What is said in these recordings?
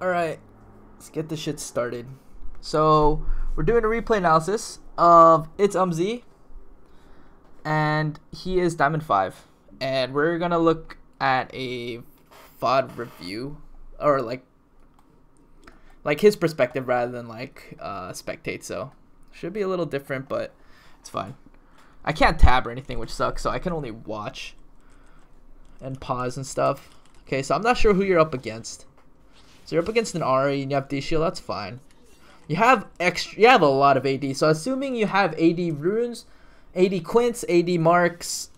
Alright, let's get this shit started. So, we're doing a replay analysis of ItsUmzi, and he is Diamond 5. And we're gonna look at a VOD review, or like his perspective rather than spectate, so should be a little different, but it's fine. I can't tab or anything, which sucks, so I can only watch and pause and stuff. Okay, so I'm not sure who you're up against. So you're up against an Ari and you have D shield, that's fine. You have a lot of AD, so assuming you have AD runes, AD quints, AD marks,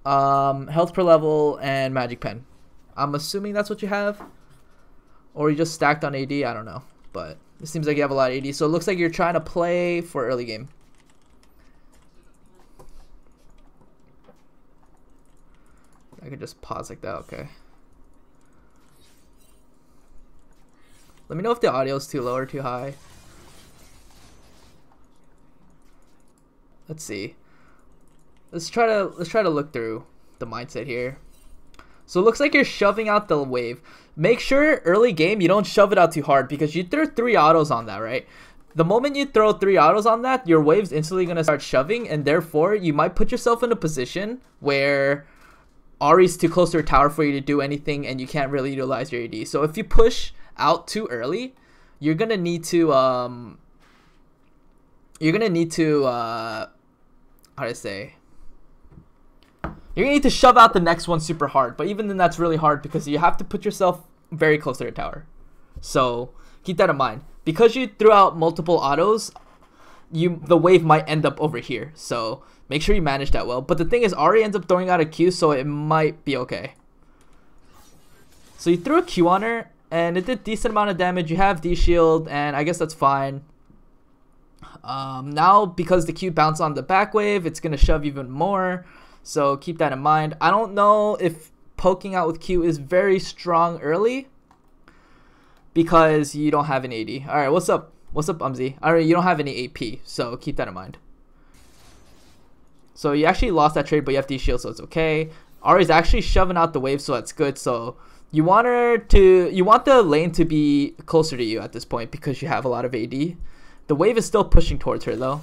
health per level, and magic pen. I'm assuming that's what you have. Or you just stacked on AD, I don't know. But it seems like you have a lot of AD, so it looks like you're trying to play for early game. I could just pause like that, okay. Let me know if the audio is too low or too high. Let's see. Let's try to look through the mindset here. So it looks like you're shoving out the wave. Make sure early game you don't shove it out too hard, because you threw 3 autos on that, right? The moment you throw 3 autos on that, your wave's instantly gonna start shoving, and therefore you might put yourself in a position where Ari's too close to her tower for you to do anything, and you can't really utilize your AD. So if you push out too early, you're gonna need to how to say, you're gonna need to shove out the next one super hard. But even then, that's really hard because you have to put yourself very close to your tower. So keep that in mind. Because you threw out multiple autos, the wave might end up over here. So make sure you manage that well. But the thing is, Ari ends up throwing out a Q, so it might be okay. So you threw a Q on her, and it did decent amount of damage. You have D shield, and I guess that's fine. Now, because the Q bounced on the back wave, it's going to shove even more. So keep that in mind. I don't know if poking out with Q is very strong early, because you don't have an AD. Alright, what's up? What's up, Umzi? Alright, you don't have any AP, so keep that in mind. So you actually lost that trade, but you have D shield, so it's okay. Ari's actually shoving out the wave, so that's good. So you want the lane to be closer to you at this point because you have a lot of AD. The wave is still pushing towards her though.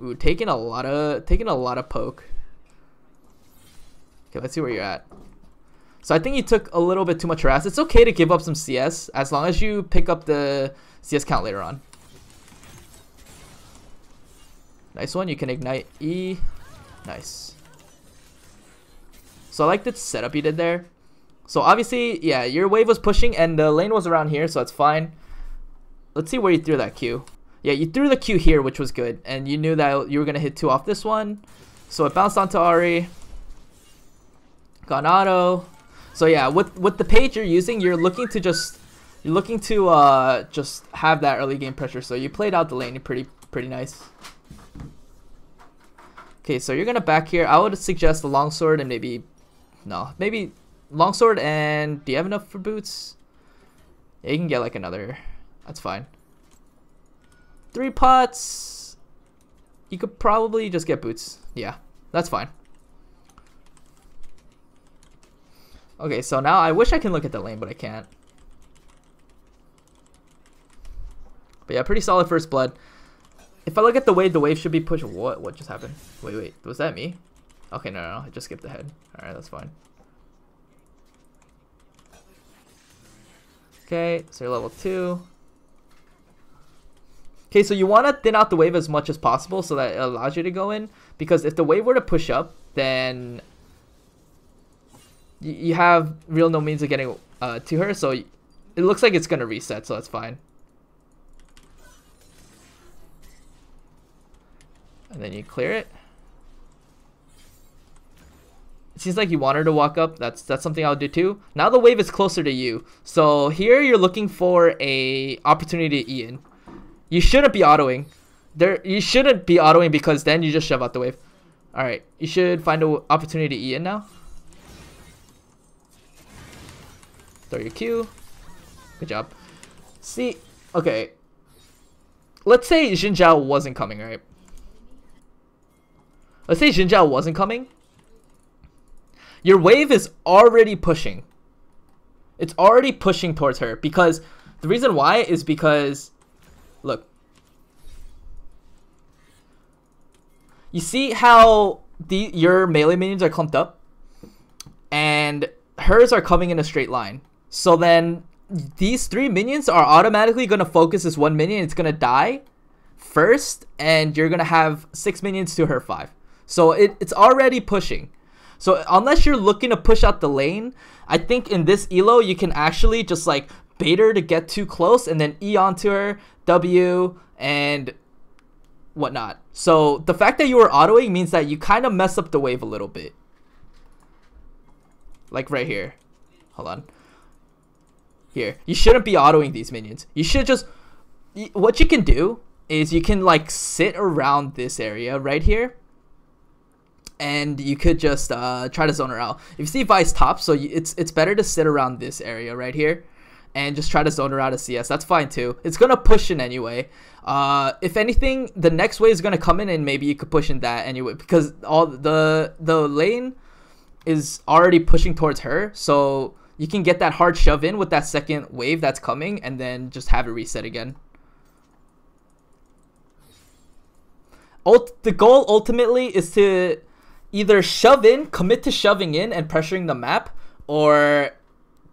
Ooh, taking a lot of poke. Okay, let's see where you're at. So I think you took a little bit too much harass. It's okay to give up some CS as long as you pick up the CS count later on. Nice one. You can ignite E. Nice. So I like the setup you did there. So obviously, yeah, your wave was pushing and the lane was around here, so it's fine. Let's see where you threw that Q. Yeah, you threw the Q here, which was good. And you knew that you were going to hit 2 off this one. So it bounced onto Ari. Got an auto. So yeah, with the page you're using, you're looking to just have that early game pressure. So you played out the lane pretty nice. Okay, so you're going to back here. I would suggest the longsword and maybe longsword, and do you have enough for boots? Yeah, you can get like another. That's fine. 3 pots. You could probably just get boots. Yeah, that's fine. Okay, so now I wish I can look at the lane, but I can't. But yeah, pretty solid first blood. If I look at the wave should be pushed. What just happened? Wait, was that me? Okay, no, I just skipped ahead. Alright, that's fine. Okay, so you're level 2. Okay, so you want to thin out the wave as much as possible so that it allows you to go in. Because if the wave were to push up, then you have real no means of getting to her. So it looks like it's going to reset, so that's fine. And then you clear it. It seems like you want her to walk up. That's something I would do too. Now the wave is closer to you. So here you're looking for a opportunity to E in. You shouldn't be autoing. You shouldn't be autoing because then you just shove out the wave. Alright, you should find an opportunity to E in now. Throw your Q. Good job. See, okay. Let's say Xin Zhao wasn't coming, right? Let's say Xin Zhao wasn't coming. Your wave is already pushing. It's already pushing towards her, because the reason why is because, look, you see how your melee minions are clumped up, and hers are coming in a straight line. So then these 3 minions are automatically going to focus this 1 minion. It's going to die first, and you're going to have 6 minions to her 5. So it's already pushing. So unless you're looking to push out the lane, I think in this elo you can actually just like bait her to get too close and then E onto her, W, and whatnot. So the fact that you were autoing means that you kind of mess up the wave a little bit. Like right here. Hold on. Here. You shouldn't be autoing these minions. You should just... What you can do is you can like sit around this area right here. And you could just try to zone her out. If you see Vi's top, so it's better to sit around this area right here. And just try to zone her out of CS. That's fine too. It's going to push in anyway. If anything, the next wave is going to come in and maybe you could push in that anyway. Because all the lane is already pushing towards her. So you can get that hard shove in with that second wave that's coming. And then just have it reset again. The goal ultimately is to either shove in, commit to shoving in and pressuring the map, or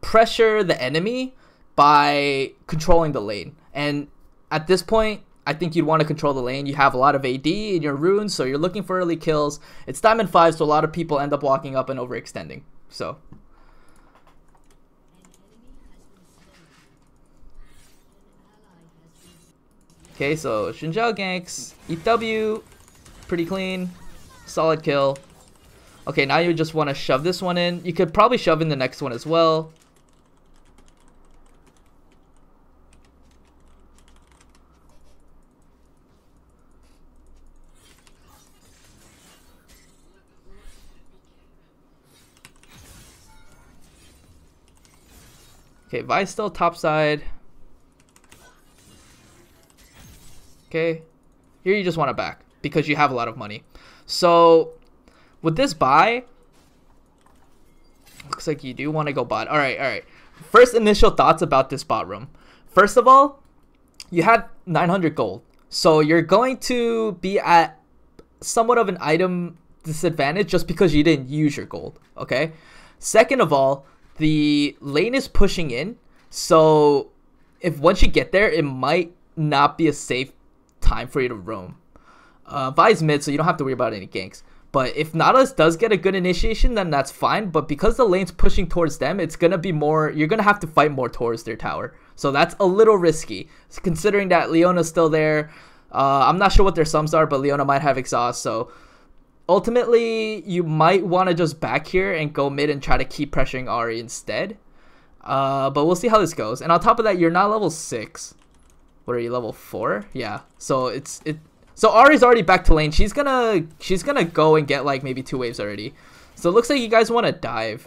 pressure the enemy by controlling the lane. And at this point, I think you'd want to control the lane. You have a lot of AD in your runes, so you're looking for early kills. It's Diamond 5, so a lot of people end up walking up and overextending. So okay, so Shinjao ganks, eat W, pretty clean, solid kill. Okay, now you just want to shove this one in. You could probably shove in the next one as well. Okay, Vi's still top side. Okay, here you just want to back because you have a lot of money. So with this buy, looks like you do want to go bot. All right. First initial thoughts about this bot room. First of all, you have 900 gold. So you're going to be at somewhat of an item disadvantage just because you didn't use your gold. Okay. Second of all, the lane is pushing in. So if once you get there, it might not be a safe time for you to roam. Vi's mid, so you don't have to worry about any ganks. But if Nautilus does get a good initiation, then that's fine. But because the lane's pushing towards them, it's going to be more... You're going to have to fight more towards their tower. So that's a little risky. Considering that Leona's still there. I'm not sure what their sums are, but Leona might have exhaust. So ultimately, you might want to just back here and go mid and try to keep pressuring Ahri instead. But we'll see how this goes. And on top of that, you're not level 6. What are you, level 4? Yeah. So So Ahri's already back to lane. She's gonna go and get like maybe 2 waves already. So it looks like you guys want to dive.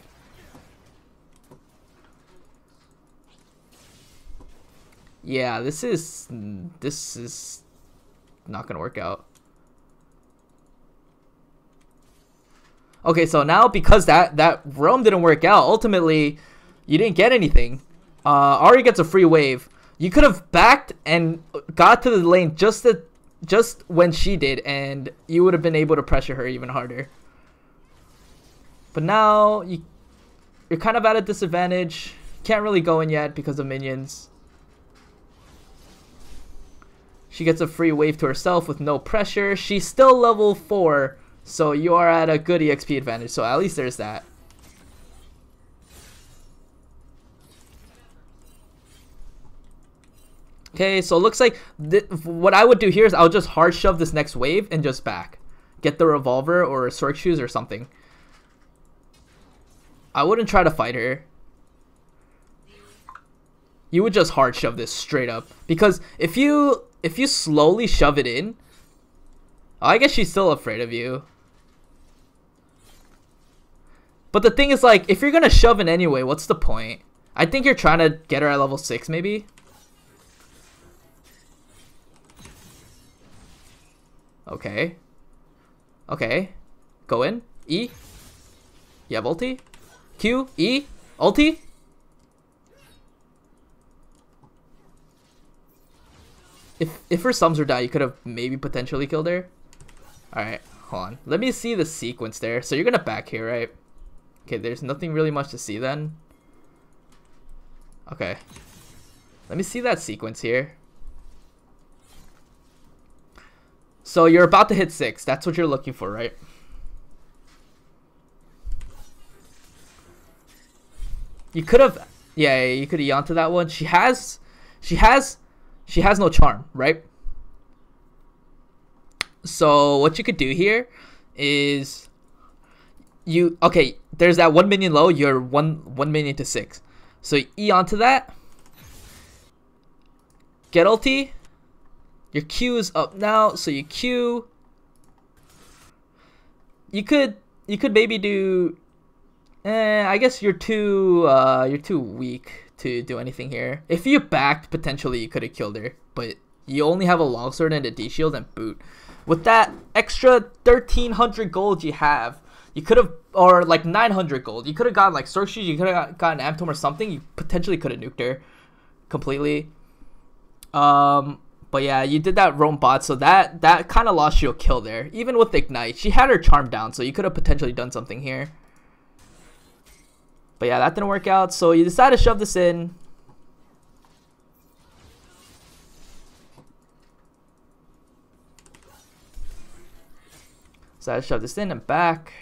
Yeah, this is not gonna work out. Okay, so now because that roam didn't work out, ultimately you didn't get anything. Ahri gets a free wave. You could have backed and got to the lane just when she did, and you would have been able to pressure her even harder. But now you're kind of at a disadvantage. Can't really go in yet because of minions. She gets a free wave to herself with no pressure. She's still level 4, so you are at a good EXP advantage. So at least there's that. Okay, so it looks like what I would do here is I'll just hard shove this next wave and just back. Get the revolver or Sork shoes or something. I wouldn't try to fight her. You would just hard shove this straight up. Because if you slowly shove it in, I guess she's still afraid of you. But the thing is, like, if you're gonna shove in anyway, what's the point? I think you're trying to get her at level 6 maybe. Okay. Okay. Go in. E. You have ulti. Q. E. Ulti. if her sums were down, you could have maybe potentially killed her. All right, hold on. Let me see the sequence there. So you're gonna back here, right? Okay, there's nothing really much to see then. Okay, let me see that sequence here. So you're about to hit 6. That's what you're looking for, right? You could have, yeah, you could have yawned to that one. She has no charm, right? So what you could do here is okay, there's that 1 minion low, you're one minion to 6. So you E onto that. Get ulti. Your Q is up now, so you Q. You could maybe do I guess you're too weak to do anything here. If you backed, potentially you could have killed her, but you only have a longsword and a D shield and boot. With that extra 1,300 gold you have, you could have, or like 900 gold, you could have gotten like Sork Shoes, you could have gotten Amtom or something. You potentially could have nuked her completely. But yeah, you did that roam bot, so that kind of lost you a kill there. Even with Ignite, she had her charm down, so you could have potentially done something here. But yeah, that didn't work out, so you decided to shove this in. So I shove this in and back.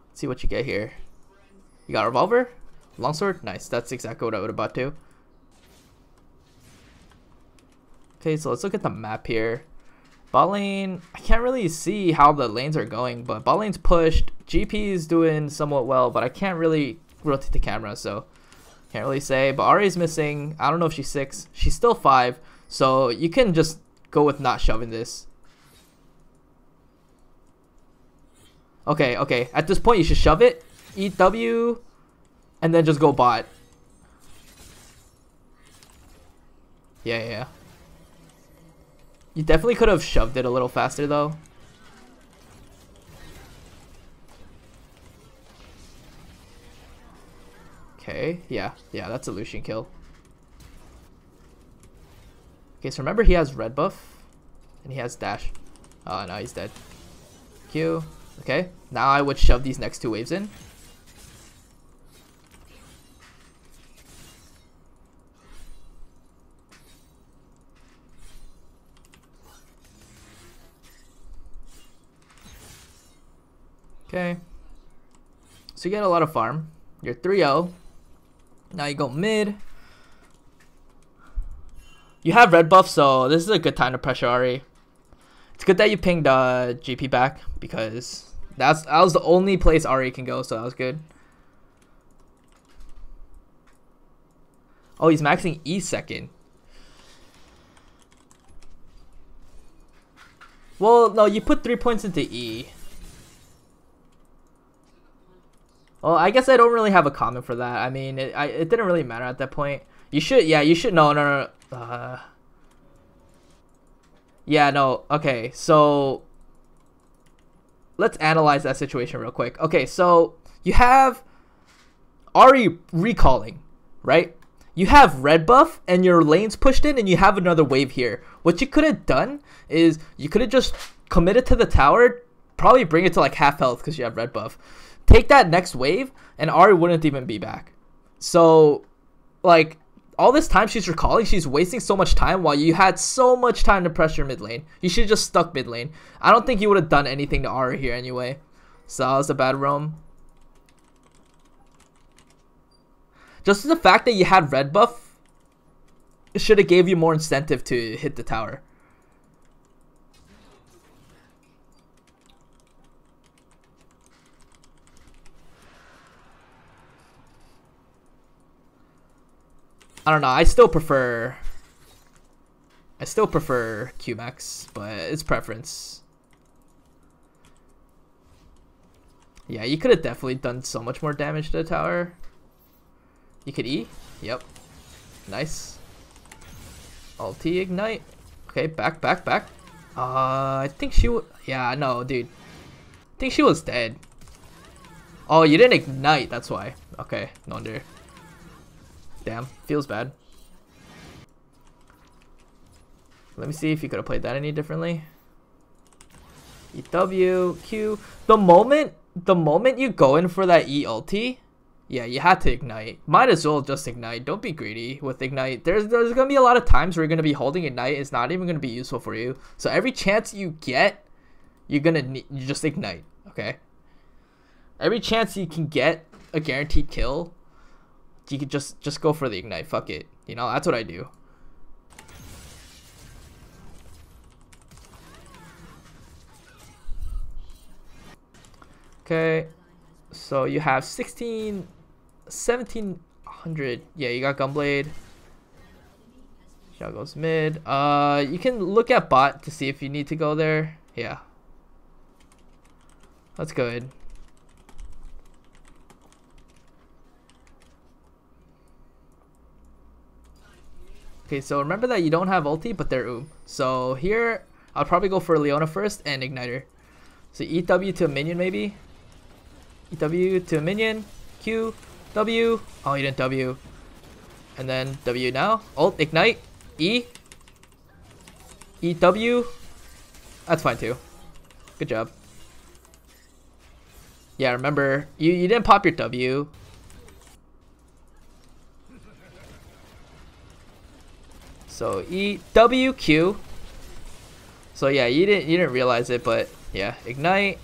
Let's see what you get here. You got a revolver? Longsword? Nice. That's exactly what I would have bought too. Okay, so let's look at the map here. Bot lane, I can't really see how the lanes are going, but bot lane's pushed. GP is doing somewhat well, but I can't really rotate the camera, so can't really say. But Ahri's missing. I don't know if she's 6. She's still 5, so you can just go with not shoving this. Okay, okay. At this point, you should shove it, eat W, and then just go bot. Yeah. You definitely could have shoved it a little faster, though. Okay, yeah, that's a Lucian kill. Okay, so remember he has red buff, and he has dash. Oh, no, he's dead. Q. Okay, now I would shove these next 2 waves in. Okay, so you get a lot of farm. You're 3-0. Now you go mid. You have red buff, so this is a good time to pressure Ahri. It's good that you pinged GP back, because that was the only place Ahri can go, so that was good. Oh, he's maxing E second. Well, no, you put 3 points into E. Well, I guess I don't really have a comment for that. I mean, it didn't really matter at that point. You should, yeah, you should, no. Yeah, no, okay, so let's analyze that situation real quick. Okay, so you have Ahri recalling, right? You have red buff and your lane's pushed in and you have another wave here. What you could have done is you could have just committed to the tower, probably bring it to like half health because you have red buff. Take that next wave, and Ahri wouldn't even be back. So, like, all this time she's recalling, she's wasting so much time while you had so much time to pressure mid lane. You should have just stuck mid lane. I don't think you would have done anything to Ahri here anyway. So that was a bad roam. Just the fact that you had red buff should have gave you more incentive to hit the tower. I don't know. I still prefer QMax, but it's preference. Yeah, you could have definitely done so much more damage to the tower. You could E. Yep. Nice. Ulti ignite. Okay, back. I think she would. Yeah, no, dude. I think she was dead. Oh, you didn't ignite. That's why. Okay, no wonder. Damn, feels bad. Let me see if you could have played that any differently. EW, Q. The moment you go in for that E ulti, yeah, you had to ignite. Might as well just ignite. Don't be greedy with ignite. There's gonna be a lot of times where you're gonna be holding ignite. It's not even gonna be useful for you. So every chance you get, you just ignite. Okay. Every chance you can get a guaranteed kill, you could just go for the ignite. Fuck it. You know, that's what I do. Okay, so you have 1700. Yeah, you got Gunblade. Shao goes mid. You can look at bot to see if you need to go there. Yeah, that's good. Okay, so remember that you don't have ulti, but they're So here, I'll probably go for Leona first and Igniter. So EW to a minion maybe. EW to a minion. Q. W. Oh, you didn't W. And then W now. Ult. Ignite. E. EW. That's fine too. Good job. Yeah, remember, you didn't pop your W. So E. W. Q. So yeah, you didn't realize it, but yeah. Ignite.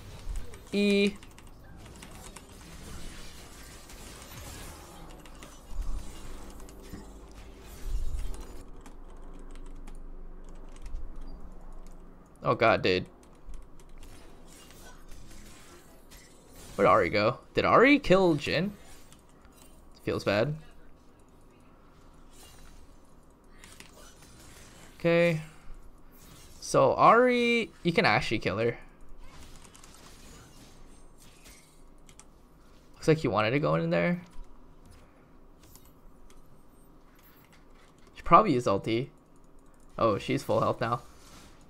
E. Oh god, dude. Where'd Ahri go? Did Ahri kill Jhin? Feels bad. Okay. So Ahri, you can actually kill her. Looks like you wanted to go in there. She probably used ulti. Oh, she's full health now.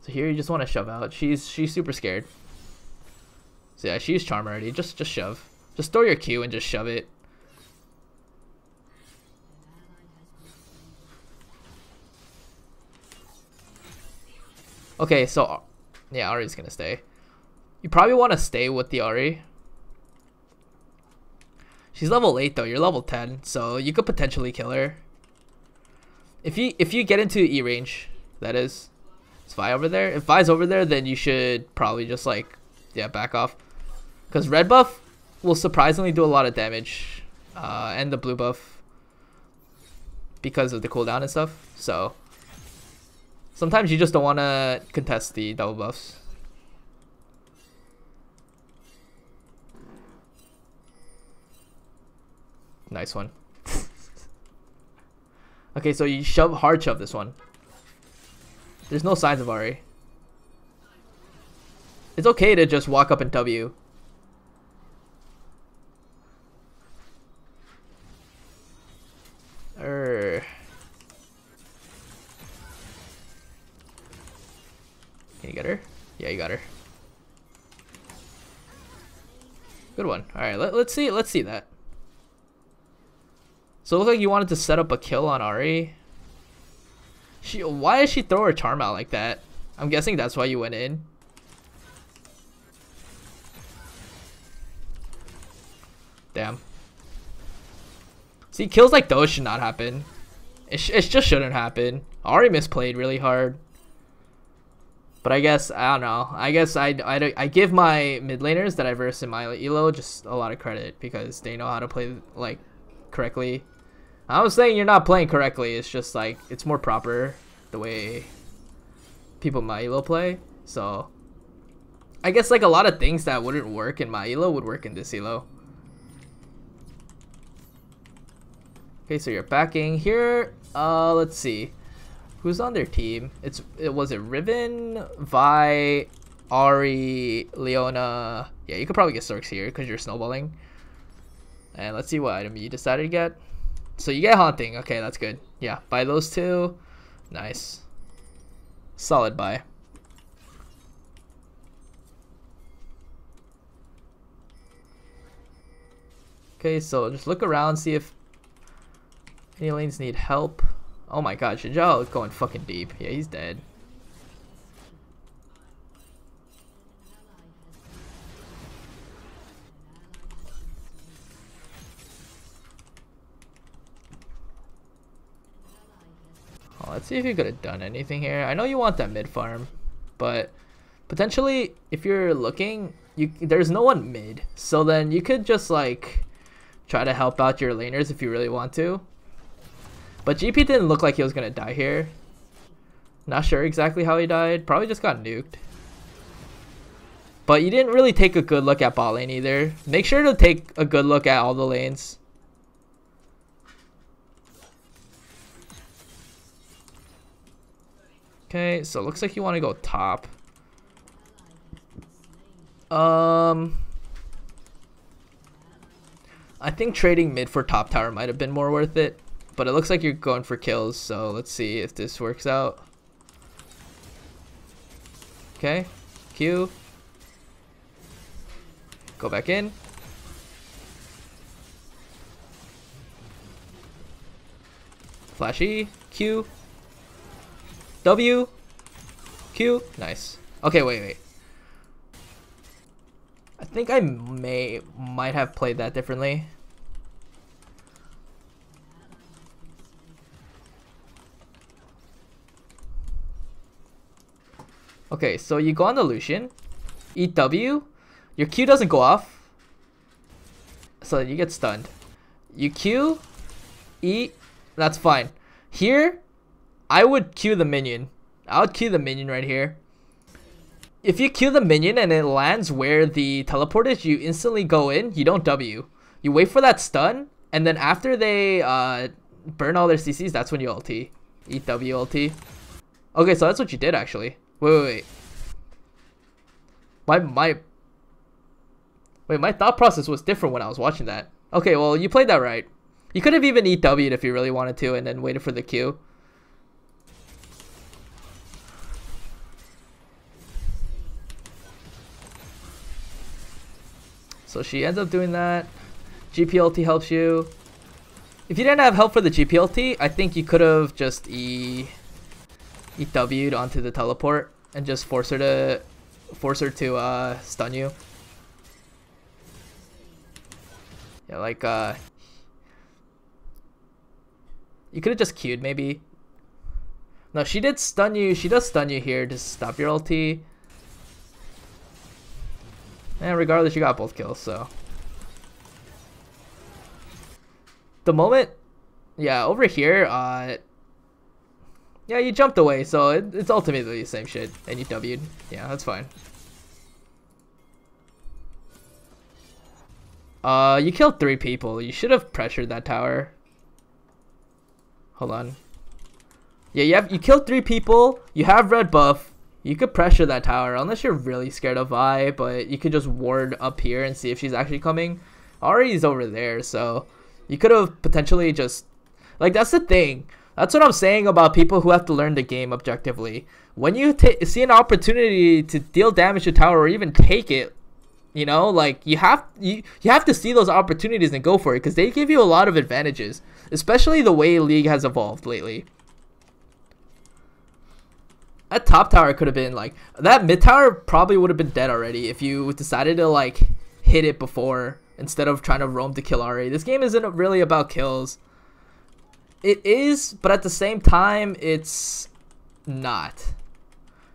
So here you just want to shove out. She's super scared. So yeah, she used charm already. Just shove. Just throw your Q and just shove it. Okay, so yeah, Ahri's gonna stay. You probably want to stay with the Ahri. She's level 8 though. You're level 10, so you could potentially kill her. If you get into E range, that is. Is Vi over there? If Vi's over there, then you should probably just like, yeah, back off. Because red buff will surprisingly do a lot of damage. And the blue buff. Because of the cooldown and stuff. So sometimes you just don't want to contest the double buffs. Nice one. Okay, so you hard shove this one. There's no signs of Ahri. It's okay to just walk up and W. Can you get her? Yeah, you got her. Good one. Alright, let's see that. So it looks like you wanted to set up a kill on Ahri. Why did she throw her charm out like that? I'm guessing that's why you went in. Damn. See, kills like those should not happen. It just shouldn't happen. Ahri misplayed really hard. But I guess, I don't know. I guess I give my mid laners that I verse in my elo just a lot of credit because they know how to play like correctly. I was saying you're not playing correctly. It's just like it's more proper the way people in my elo play. So I guess like a lot of things that wouldn't work in my elo would work in this elo. Okay, so you're backing here. Let's see. Who's on their team? Was it Riven, Vi, Ahri, Leona? Yeah, you could probably get Storks here because you're snowballing. And let's see what item you decided to get. So you get Haunting. Okay, that's good. Yeah, buy those two. Nice. Solid buy. Okay, so just look around, see if Any lanes need help? Oh my god, Juju is going fucking deep. Yeah, he's dead. Oh, let's see if you could have done anything here. I know you want that mid farm, but potentially if you're looking, there's no one mid. So then you could just like try to help out your laners if you really want to. But GP didn't look like he was gonna die here. Not sure exactly how he died. Probably just got nuked. But you didn't really take a good look at bot lane either. Make sure to take a good look at all the lanes. Okay, so it looks like you want to go top. I think trading mid for top tower might have been more worth it. But it looks like you're going for kills, so let's see if this works out. Okay, Q. Go back in. Flash E, Q. W. Q. Nice. Okay, wait. I think I might have played that differently. Okay, so you go on the Lucian, eat W, your Q doesn't go off, so you get stunned. You Q, eat, that's fine. Here, I would Q the minion. I would Q the minion right here. If you Q the minion and it lands where the teleport is, you instantly go in, you don't W. You wait for that stun, and then after they burn all their CCs, that's when you ulti. Eat W ulti. Okay, so that's what you did actually. Wait. My thought process was different when I was watching that. Okay, well, you played that right. You could have even eat W'd if you really wanted to and then waited for the Q. So she ends up doing that. GPLT helps you. If you didn't have help for the GPLT, I think you could have just eat W'd onto the teleport and just force her to stun you. Yeah, like you could have just Q'd maybe. No, she did stun you. She does stun you here to stop your ulti. And regardless, you got both kills, so. The moment, yeah, over here, yeah, you jumped away, so it's ultimately the same shit. And you W'd. Yeah, that's fine. You killed 3 people. You should have pressured that tower. Hold on. Yeah, you killed 3 people. You have red buff. You could pressure that tower unless you're really scared of Vi, but you could just ward up here and see if she's actually coming. Ahri's over there, so you could have potentially just, like, that's the thing. That's what I'm saying about people who have to learn the game objectively. When you see an opportunity to deal damage to tower or even take it, you know, like, you have to see those opportunities and go for it, because they give you a lot of advantages, especially the way League has evolved lately. That top tower could have been like, that mid tower probably would have been dead already if you decided to like hit it before instead of trying to roam to kill Ahri. This game isn't really about kills. It is, but at the same time, it's not.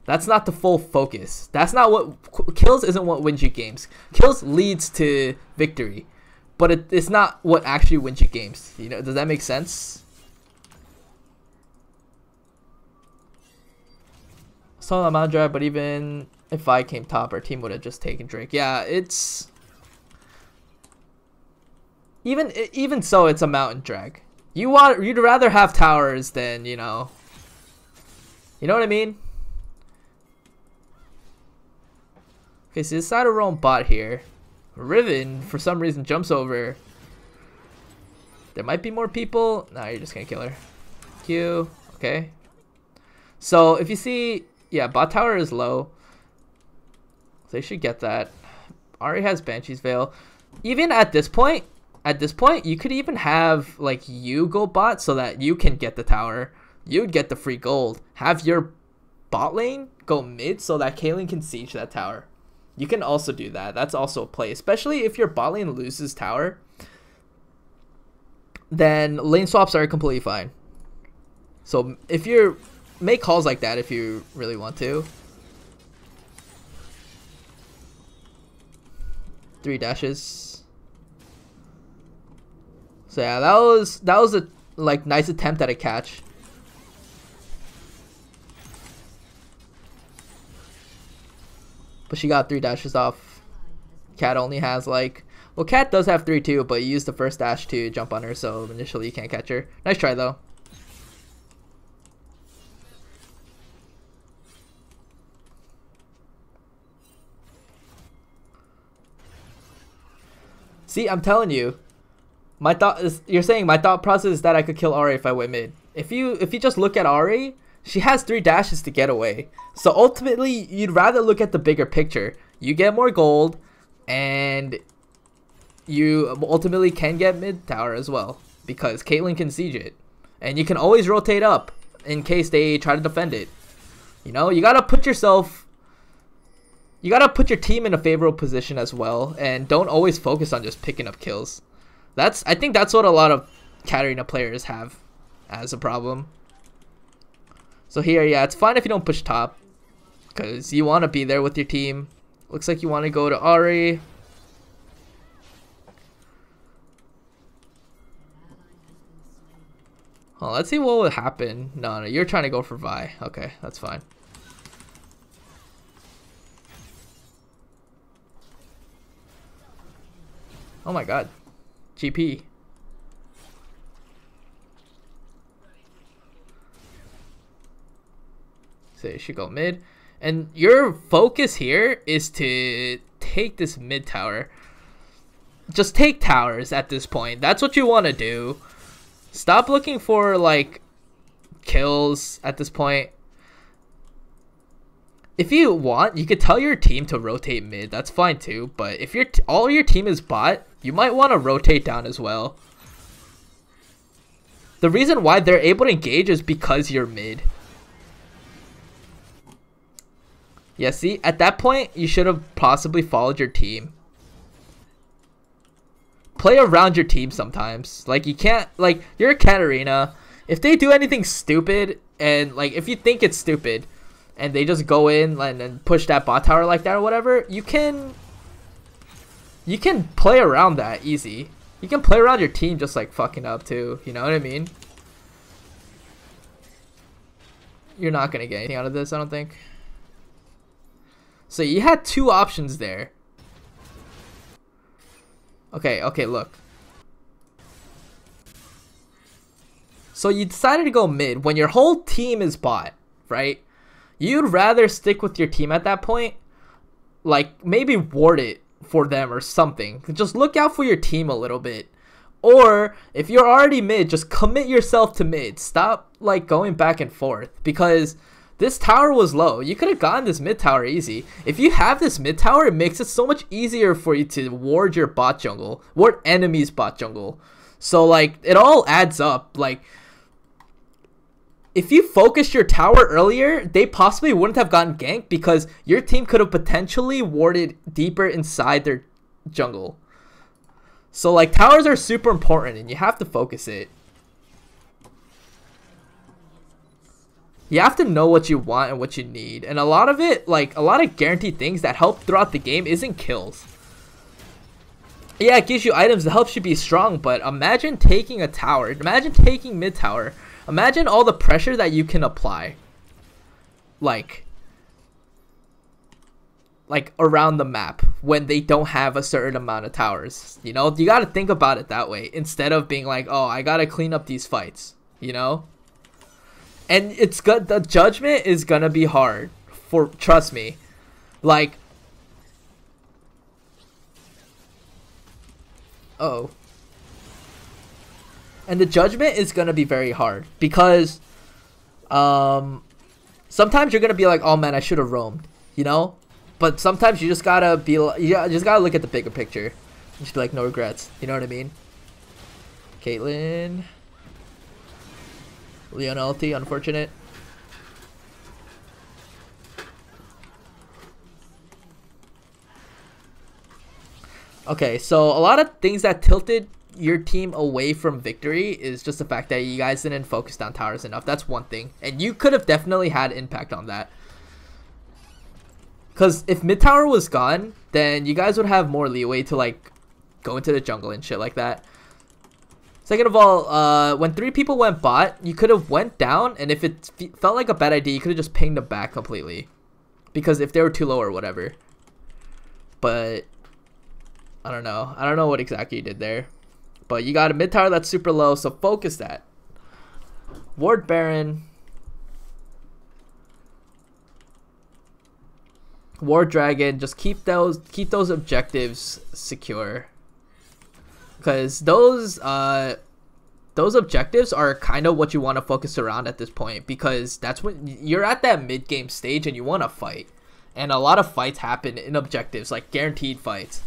That's not the full focus. That's not what kills isn't what wins you games. Kills leads to victory, but it's not what actually wins you games. You know, does that make sense? Saw the Mandra, but even if I came top, our team would have just taken Drake. Yeah, it's even so, it's a mountain drag. You'd rather have towers than, you know what I mean? Okay, so this side of roam bot here. Riven for some reason jumps over. There might be more people. Nah, you're just gonna kill her. Q. Okay. So if you see, yeah, bot tower is low. They should get that. Ahri has Banshee's Veil. Even at this point, at this point, you could even have like you go bot so that you can get the tower. You'd get the free gold. Have your bot lane go mid so that Caitlyn can siege that tower. You can also do that. That's also a play, especially if your bot lane loses tower. Then lane swaps are completely fine. So if you make calls like that, if you really want to. 3 dashes. So yeah, that was a like nice attempt at a catch. But she got 3 dashes off. Cat only has like, well, Cat does have 3 too, but you used the first dash to jump on her, so initially you can't catch her. Nice try though. See, I'm telling you, my thought is, you're saying my thought process is that I could kill Ahri if I went mid. If you just look at Ahri, she has 3 dashes to get away. So ultimately, you'd rather look at the bigger picture. You get more gold, and you ultimately can get mid tower as well, because Caitlyn can siege it. And you can always rotate up in case they try to defend it. You know, you gotta put yourself, you gotta put your team in a favorable position as well, and don't always focus on just picking up kills. I think that's what a lot of Katarina players have as a problem. So here, yeah, it's fine if you don't push top, because you want to be there with your team. Looks like you want to go to Ahri. Oh, let's see what would happen. No, you're trying to go for Vi. Okay, that's fine. Oh my god. GP. So you should go mid. And your focus here is to take this mid tower. Just take towers at this point. That's what you want to do. Stop looking for like kills at this point. If you want, you could tell your team to rotate mid. That's fine too. But if all your team is bot, you might want to rotate down as well. The reason why they're able to engage is because you're mid. Yeah, see, at that point, you should have possibly followed your team. Play around your team sometimes. Like, you can't, like, you're a Katarina. If they do anything stupid, and, like, if you think it's stupid, and they just go in and push that bot tower like that or whatever, you can play around that easy. You can play around your team just, like, fucking up, too. You know what I mean? You're not gonna get anything out of this, I don't think. So you had 2 options there. Okay, look. So you decided to go mid when your whole team is bot, right? You'd rather stick with your team at that point. Like, maybe ward it for them or something. Just look out for your team a little bit. Or, if you're already mid, just commit yourself to mid. Stop, like, going back and forth. Because this tower was low. You could have gotten this mid tower easy. If you have this mid tower, it makes it so much easier for you to ward your bot jungle. Ward enemies' bot jungle. So, like, it all adds up. Like, if you focused your tower earlier, they possibly wouldn't have gotten ganked because your team could have potentially warded deeper inside their jungle. So, like, towers are super important and you have to focus it. You have to know what you want and what you need. And a lot of it, like, a lot of guaranteed things that help throughout the game isn't kills. Yeah, it gives you items that helps you be strong, but imagine taking a tower. Imagine taking mid tower. Imagine all the pressure that you can apply. Like around the map when they don't have a certain amount of towers. You know, you gotta think about it that way instead of being like, oh, I gotta clean up these fights, you know? And it's good. The judgment is gonna be hard. Trust me. Like, oh. And the judgment is gonna be very hard because, sometimes you're gonna be like, oh man, I should have roamed, you know. But sometimes you just gotta be, you just gotta look at the bigger picture. Just be like, no regrets. You know what I mean? Caitlyn. Leona ulti, unfortunate. Okay, so a lot of things that tilted your team away from victory is just the fact that you guys didn't focus down towers enough. That's one thing. And you could have definitely had impact on that. Because if mid tower was gone, then you guys would have more leeway to like go into the jungle and shit like that. Second of all, when 3 people went bot, you could have went down, and if it felt like a bad idea, you could have just pinged them back completely. Because if they were too low or whatever. But I don't know. I don't know what exactly you did there. But you got a mid tower that's super low, so focus that. Ward Baron. Ward Dragon. Just keep those objectives secure. Because those objectives are kind of what you want to focus around at this point. Because that's when you're at that mid game stage and you want to fight. And a lot of fights happen in objectives, like guaranteed fights.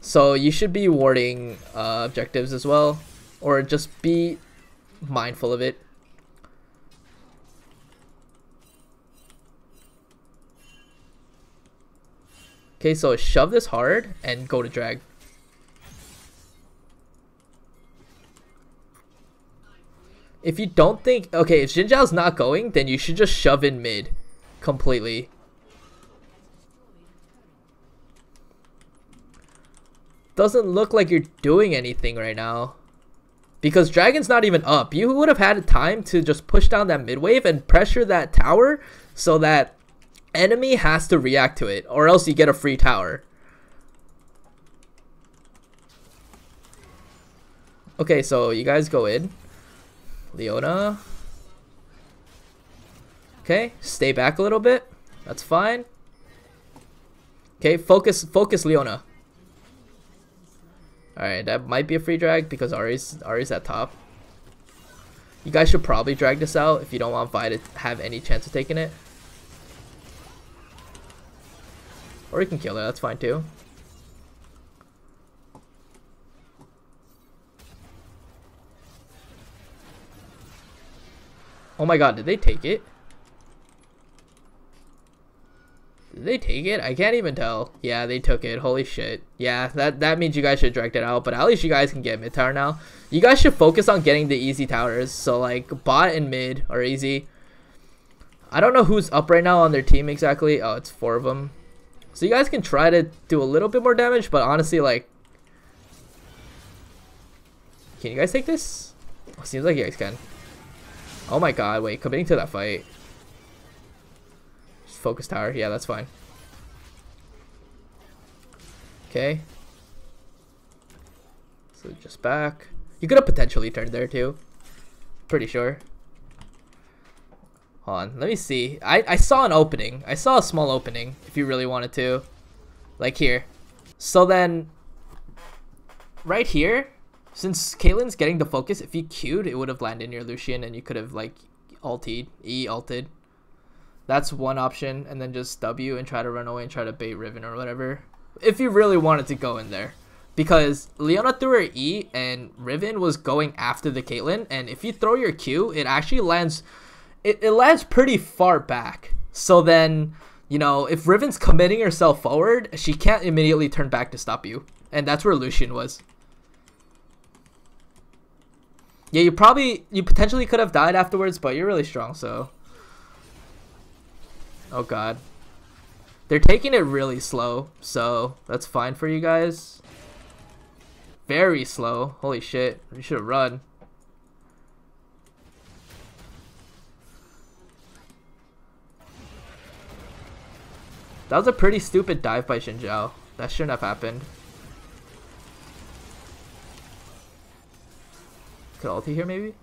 So you should be warding objectives as well, or just be mindful of it. Okay, so shove this hard and go to drag. If you don't think, okay, if Xin Zhao's not going, then you should just shove in mid completely. Doesn't look like you're doing anything right now because Dragon's not even up. You would have had time to just push down that mid wave and pressure that tower so that enemy has to react to it, or else you get a free tower. Okay, so you guys go in. Leona. Okay, stay back a little bit. That's fine. Okay, focus Leona. Alright, that might be a free drag because Ari's at top. You guys should probably drag this out if you don't want Vi to have any chance of taking it. Or you can kill her, that's fine too. Oh my god, did they take it? Did they take it? I can't even tell. Yeah, they took it. Holy shit. Yeah, that means you guys should drag it out. But at least you guys can get mid tower now. You guys should focus on getting the easy towers. So like bot and mid are easy. I don't know who's up right now on their team exactly. Oh, it's 4 of them. So you guys can try to do a little bit more damage. But honestly, like, can you guys take this? Oh, seems like you guys can. Oh my god, wait, committing to that fight. Focus tower, yeah, that's fine. Okay. So just back. You could have potentially turned there too. Pretty sure. Hold on, let me see. I saw an opening. I saw a small opening if you really wanted to. Like here. So then, right here, since Caitlyn's getting the focus, if you queued, it would have landed near Lucian and you could have like ulted. That's one option, and then just W and try to run away and try to bait Riven or whatever. If you really wanted to go in there. Because Leona threw her E and Riven was going after the Caitlyn, and if you throw your Q, it actually lands, it lands pretty far back. So then, you know, if Riven's committing herself forward, she can't immediately turn back to stop you. And that's where Lucian was. Yeah, you potentially could have died afterwards, but you're really strong, so. Oh god. They're taking it really slow, so that's fine for you guys. Very slow. Holy shit. You should have run. That was a pretty stupid dive by Xin Zhao. That shouldn't have happened. Could ulti here maybe?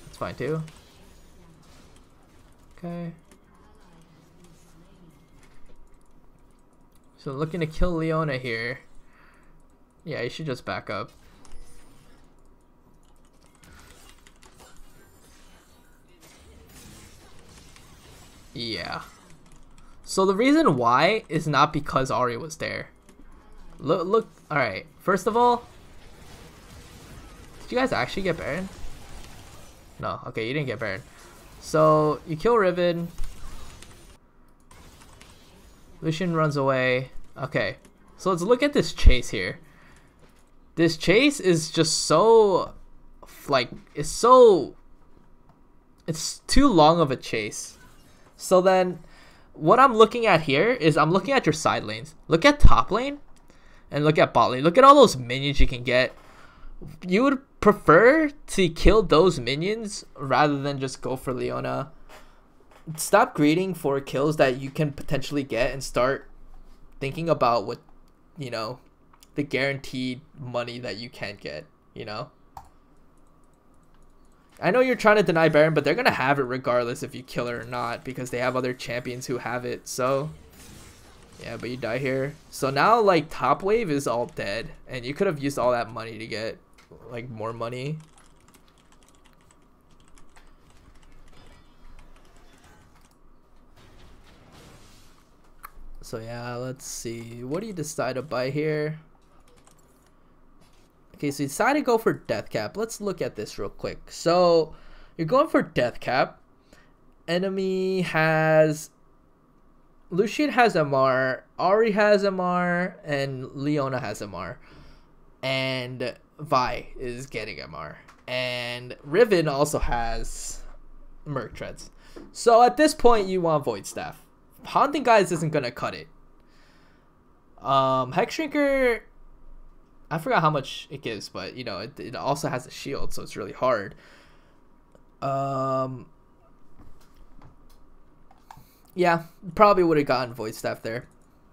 That's fine too. Okay. So looking to kill Leona here. Yeah, you should just back up. Yeah. So the reason why is not because Ari was there. Look, alright. First of all, Did you guys actually get Baron? No. Okay, you didn't get Baron. So you kill Riven. Lucian runs away. Okay. So let's look at this chase here. This chase is just so, like, it's too long of a chase. So then what I'm looking at here is I'm looking at your side lanes. Look at top lane and look at bot lane. Look at all those minions you can get. You would prefer to kill those minions rather than just go for Leona. Stop greeting for kills that you can potentially get and start thinking about what, you know, the guaranteed money that you can't get, you know? I know you're trying to deny Baron, but they're going to have it regardless if you kill her or not because they have other champions who have it, so... Yeah, but you die here. So now, like, top wave is all dead, and you could have used all that money to get, like, more money. So yeah, let's see. What do you decide to buy here? Okay, so you decide to go for death cap. Let's look at this real quick. So you're going for death cap. Enemy has... Lucian has MR, Ahri has MR, and Leona has MR. And Vi is getting MR. And Riven also has Merc Treads. So at this point, you want Void Staff. Haunting Guys isn't going to cut it. Hex Shrinker, I forgot how much it gives, but, you know, it also has a shield, so it's really hard. Yeah, probably would have gotten Void Staff there.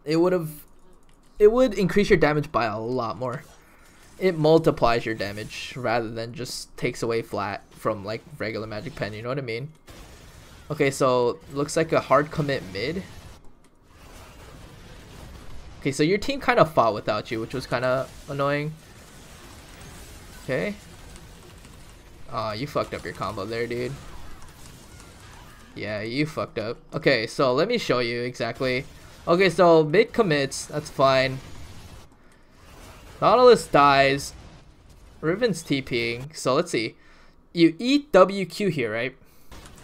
It would increase your damage by a lot more. It multiplies your damage rather than just takes away flat from like regular Magic Pen, you know what I mean? Okay, so looks like a hard commit mid. Okay, so your team kind of fought without you, which was kind of annoying. Okay. Aw, you fucked up your combo there, dude. Yeah, you fucked up. Okay, so let me show you exactly. Okay, so mid commits, that's fine. Nautilus dies. Riven's TPing. So let's see. You eat WQ here, right?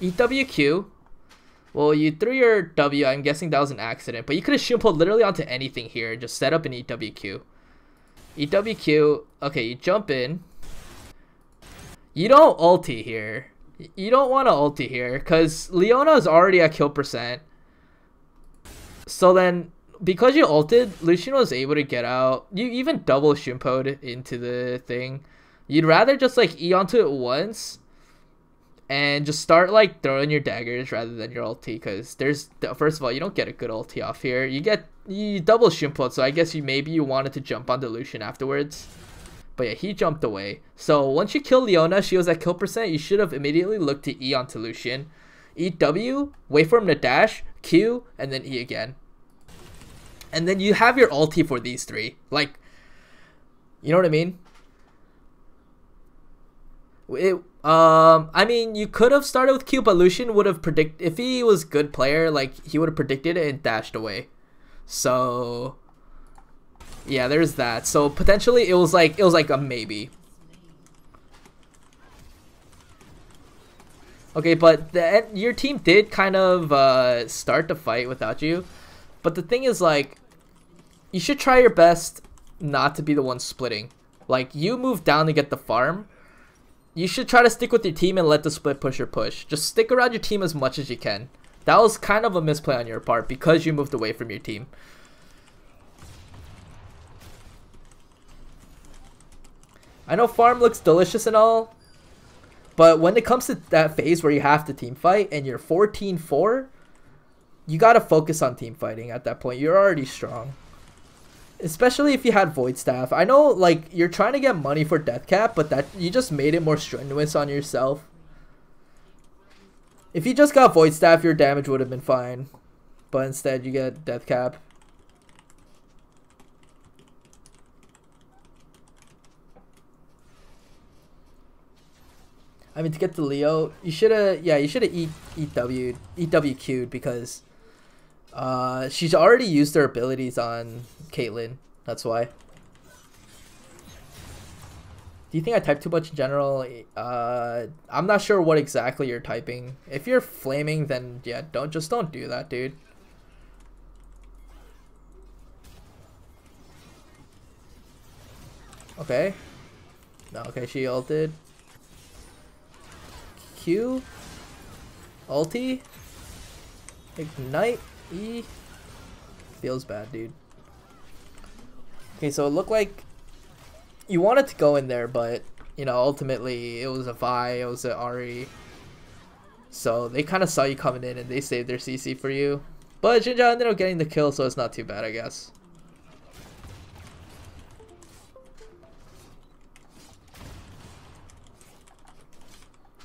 Eat WQ. Well, you threw your W. I'm guessing that was an accident. But you could have shield pulled literally onto anything here. Just set up and eat WQ. Eat WQ. Okay, you jump in. You don't ulti here. You don't want to ulti here. Because Leona is already at kill percent. So then, because you ulted, Lucian was able to get out. You even double shimpoed into the thing. You'd rather just like E onto it once. And just start like throwing your daggers rather than your ulti, because there's, first of all, you don't get a good ulti off here. You double shimpo, so I guess maybe you wanted to jump onto Lucian afterwards. But yeah, he jumped away. So once you kill Leona, she was at kill percent, you should have immediately looked to E onto Lucian. E W, wait for him to dash, Q, and then E again. And then you have your ulti for these three. Like, you know what I mean? I mean, you could have started with Q, but Lucian would have predicted, if he was good player, like, he would have predicted it and dashed away. So, yeah, there's that. So, potentially, it was like a maybe. Okay, but your team did kind of start the fight without you. But the thing is, like, you should try your best not to be the one splitting. Like, you move down to get the farm. You should try to stick with your team and let the split pusher push. Just stick around your team as much as you can. That was kind of a misplay on your part because you moved away from your team. I know farm looks delicious and all, but when it comes to that phase where you have to team fight and you're 14-4, you gotta focus on team fighting at that point. You're already strong. Especially if you had Void Staff. I know, like, you're trying to get money for Death Cap, but that you just made it more strenuous on yourself. If you just got Void Staff, your damage would have been fine. But instead, you get Death Cap. I mean, to get to Leo, you should have, yeah, you should have EWQ'd because she's already used her abilities on Caitlyn. That's why. Do you think I type too much in general? I'm not sure what exactly you're typing. If you're flaming, then yeah, don't do that, dude. Okay. No, okay, she ulted. Q. Ulti. Ignite. E. Feels bad, dude. Okay, so it looked like you wanted to go in there, but you know, ultimately it was a Vi, it was an Ari. So they kind of saw you coming in and they saved their CC for you. But Jinja ended up getting the kill, so it's not too bad, I guess.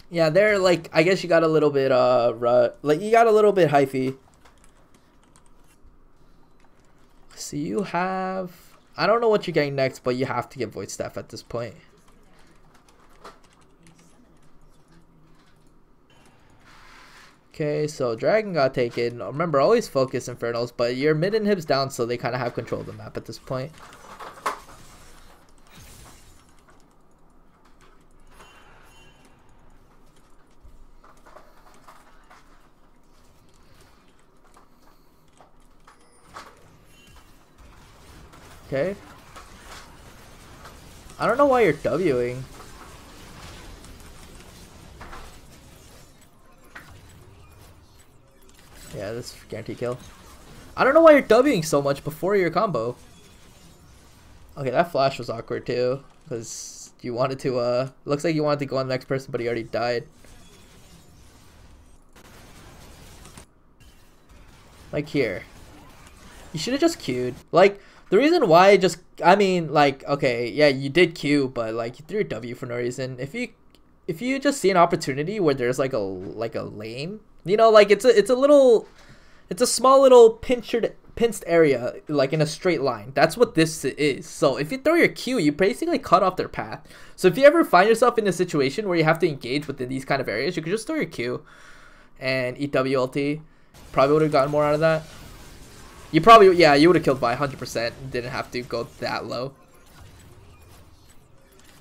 Yeah, they're like, I guess you got a little bit like you got a little bit hyphy. So you have, I don't know what you're getting next, but you have to get Void Staff at this point. Okay, so Dragon got taken. Remember, always focus Infernals, but your mid inhib's down, so they kind of have control of the map at this point. Okay. I don't know why you're Wing. Yeah, this guarantee kill. I don't know why you're Wing so much before your combo. Okay, that flash was awkward too, because you wanted to, looks like you wanted to go on the next person, but he already died. Like here. You should have just queued. Like, the reason why I mean, like, okay, yeah, you did queue, but like you threw a W for no reason. If you just see an opportunity where there's like a lane, you know, like it's a small little pinched area, like in a straight line. That's what this is. So if you throw your Q, you basically cut off their path. So if you ever find yourself in a situation where you have to engage within these kind of areas, you could just throw your Q and eat W ulti. Probably would have gotten more out of that. You probably, yeah, you would have killed by 100%. Didn't have to go that low.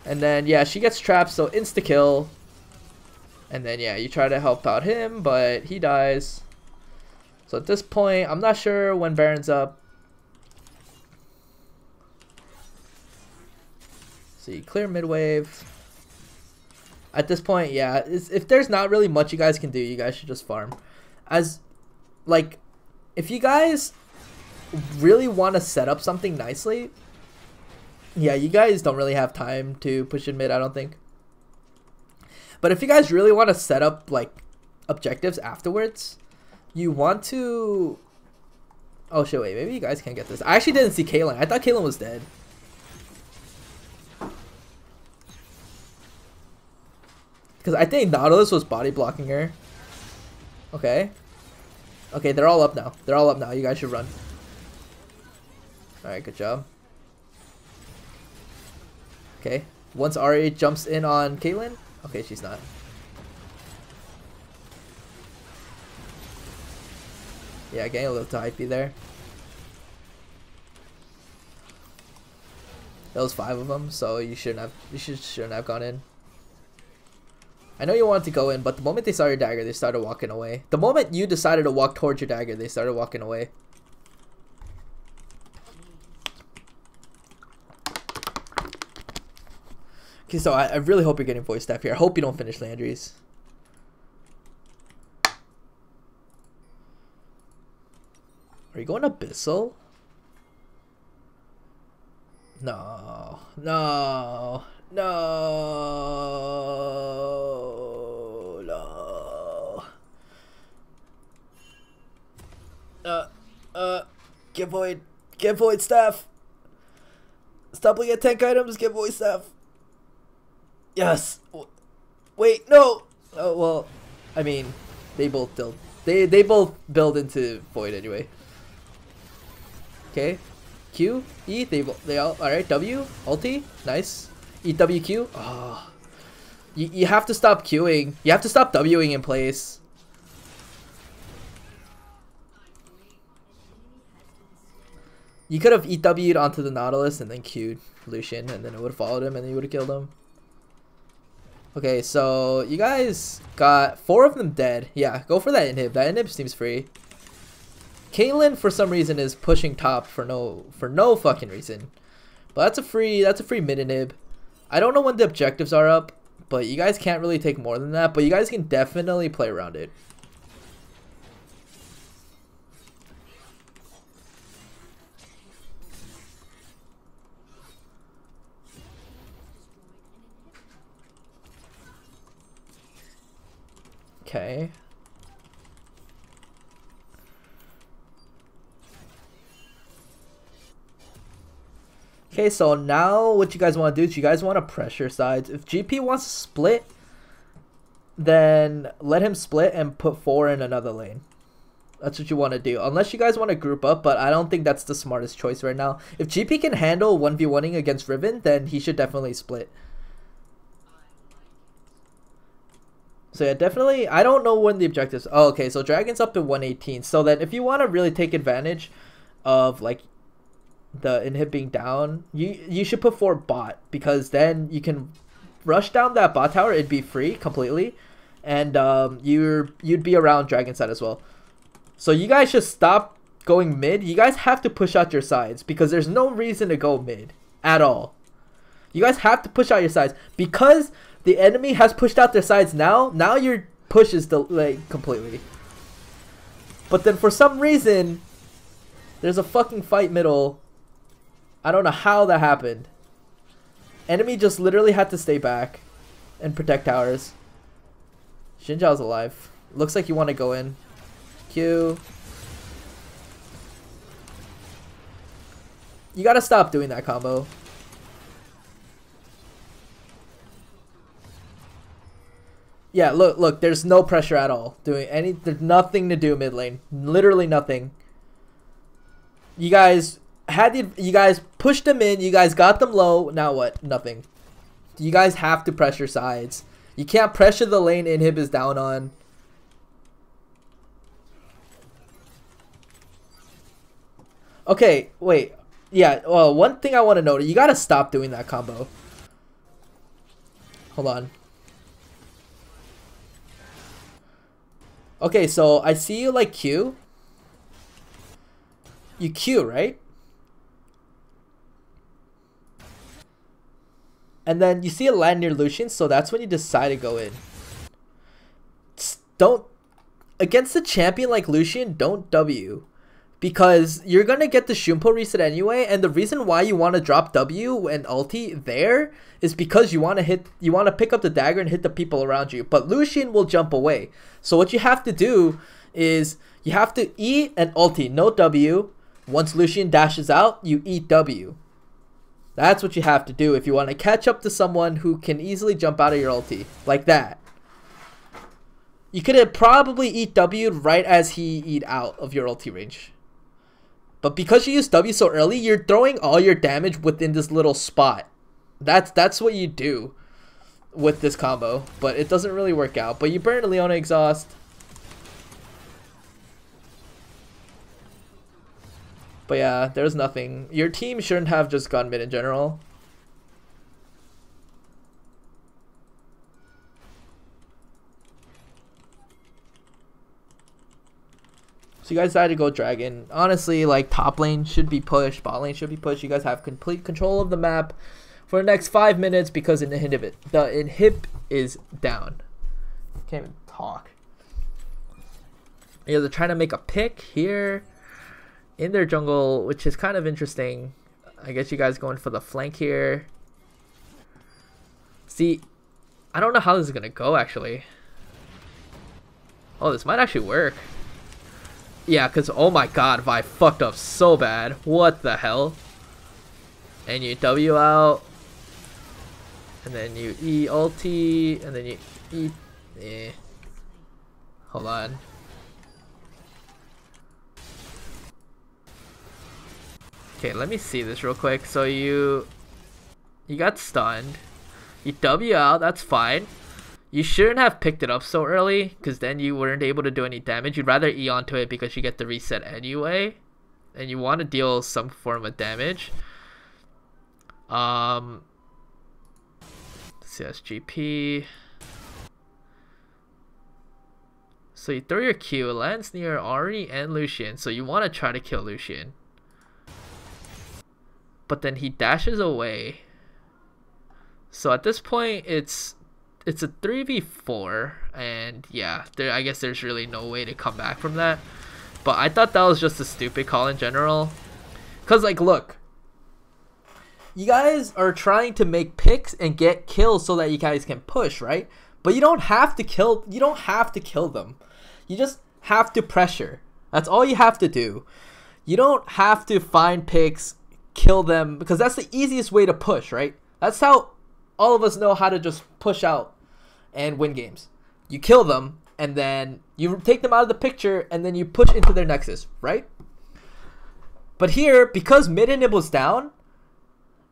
And then, yeah, she gets trapped, so insta-kill. And then, yeah, you try to help out him, but he dies. So at this point, I'm not sure when Baron's up. So you clear mid-wave. At this point, yeah, if there's not really much you guys can do, you guys should just farm. As, like, if you guys really want to set up something nicely, yeah, you guys don't really have time to push in mid, I don't think. But if you guys really want to set up like objectives afterwards, you want to, oh shit, wait, maybe you guys can't get this. I actually didn't see Kaylin. I thought Kaylin was dead. Because I think Nautilus was body blocking her. Okay. Okay, they're all up now. They're all up now. You guys should run. Alright, good job. Okay. Once Ari jumps in on Caitlyn. Okay, she's not. Yeah, getting a little too hypey there. That was 5 of them, so you shouldn't have gone in. I know you wanted to go in, but the moment they saw your dagger, they started walking away. The moment you decided to walk towards your dagger, they started walking away. Okay, so I really hope you're getting voice staff here. I hope you don't finish Landry's. Are you going Abyssal? No. No. No. No. Get void. Get void staff. Stop looking at tank items. Get void staff. Yes. Wait, no. Oh well, I mean, they both build. They both build into void anyway. Okay, Q, E. They all right. W, ulti, nice. E W Q. Oh, you have to stop queuing. You have to stop Wing in place. You could have EW'd onto the Nautilus and then Q'd Lucian, and then it would have followed him, and then you would have killed him. Okay, so you guys got 4 of them dead. Yeah, go for that inhib. That inhib seems free. Caitlyn for some reason is pushing top for no fucking reason. But that's a free mid inhib. I don't know when the objectives are up, but you guys can't really take more than that. But you guys can definitely play around it. Okay. Okay, so now what you guys want to do is you guys want to pressure sides. If GP wants to split, then let him split and put 4 in another lane. That's what you want to do. Unless you guys want to group up, but I don't think that's the smartest choice right now. If GP can handle 1v1ing against Riven, then he should definitely split. So yeah, definitely, I don't know when the objectives... Oh, okay, so Dragon's up to 118. So then if you want to really take advantage of, like, the inhib being down, you should put 4 bot, because then you can rush down that bot tower. It'd be free completely, and you'd be around Dragon side as well. So you guys should stop going mid. You guys have to push out your sides, because there's no reason to go mid at all. You guys have to push out your sides, because the enemy has pushed out their sides now. Now your push is delayed completely. But then for some reason, there's a fucking fight middle. I don't know how that happened. Enemy just literally had to stay back and protect towers. Xin Zhao's alive. Looks like you want to go in. Q. You gotta stop doing that combo. Yeah, look, there's no pressure at all. There's nothing to do mid lane. Literally nothing. You guys pushed them in, you guys got them low. Now what? Nothing. You guys have to pressure sides. You can't pressure the lane inhib is down on. Okay, wait. Yeah, well, one thing I want to note, you gotta stop doing that combo. Hold on. Okay, so I see you like Q. You Q, right? And then you see a land near Lucian, so that's when you decide to go in. Don't... Against a champion like Lucian, don't W. Because you're going to get the Shumpo reset anyway, and the reason why you want to drop W and ulti there is because you want to pick up the dagger and hit the people around you. But Lucian will jump away. So what you have to do is you have to E and ulti, no W. Once Lucian dashes out, you eat W. That's what you have to do if you want to catch up to someone who can easily jump out of your ulti. Like that. You could have probably eat W right as he eat out of your ulti range. But because you use W so early, you're throwing all your damage within this little spot. That's what you do with this combo. But it doesn't really work out. But you burn a Leona exhaust. But yeah, there's nothing. Your team shouldn't have just gone mid in general. So you guys decided to go dragon. Honestly, like, top lane should be pushed, bot lane should be pushed. You guys have complete control of the map for the next 5 minutes because the inhib is down. Can't even talk. Yeah, they're trying to make a pick here in their jungle, which is kind of interesting. I guess you guys going for the flank here. See, I don't know how this is gonna go actually. Oh, this might actually work. Yeah, because, oh my god, Vi fucked up so bad. What the hell? And you W out. And then you E ulti. And then you E... Eh. Hold on. Okay, let me see this real quick. So you got stunned. You W out, that's fine. You shouldn't have picked it up so early, because then you weren't able to do any damage. You'd rather E onto it because you get the reset anyway. And you want to deal some form of damage. CSGP. So you throw your Q, it lands near Ari and Lucian, so you want to try to kill Lucian. But then he dashes away. So at this point, it's a 3v4, and yeah, I guess there's really no way to come back from that. But I thought that was just a stupid call in general. Because, like, look. You guys are trying to make picks and get kills so that you guys can push, right? But you don't have to kill them. You just have to pressure. That's all you have to do. You don't have to find picks, kill them, because that's the easiest way to push, right? That's how all of us know how to just push out and win games. You kill them, and then you take them out of the picture, and then you push into their nexus, right? But here, because mid and nib was down,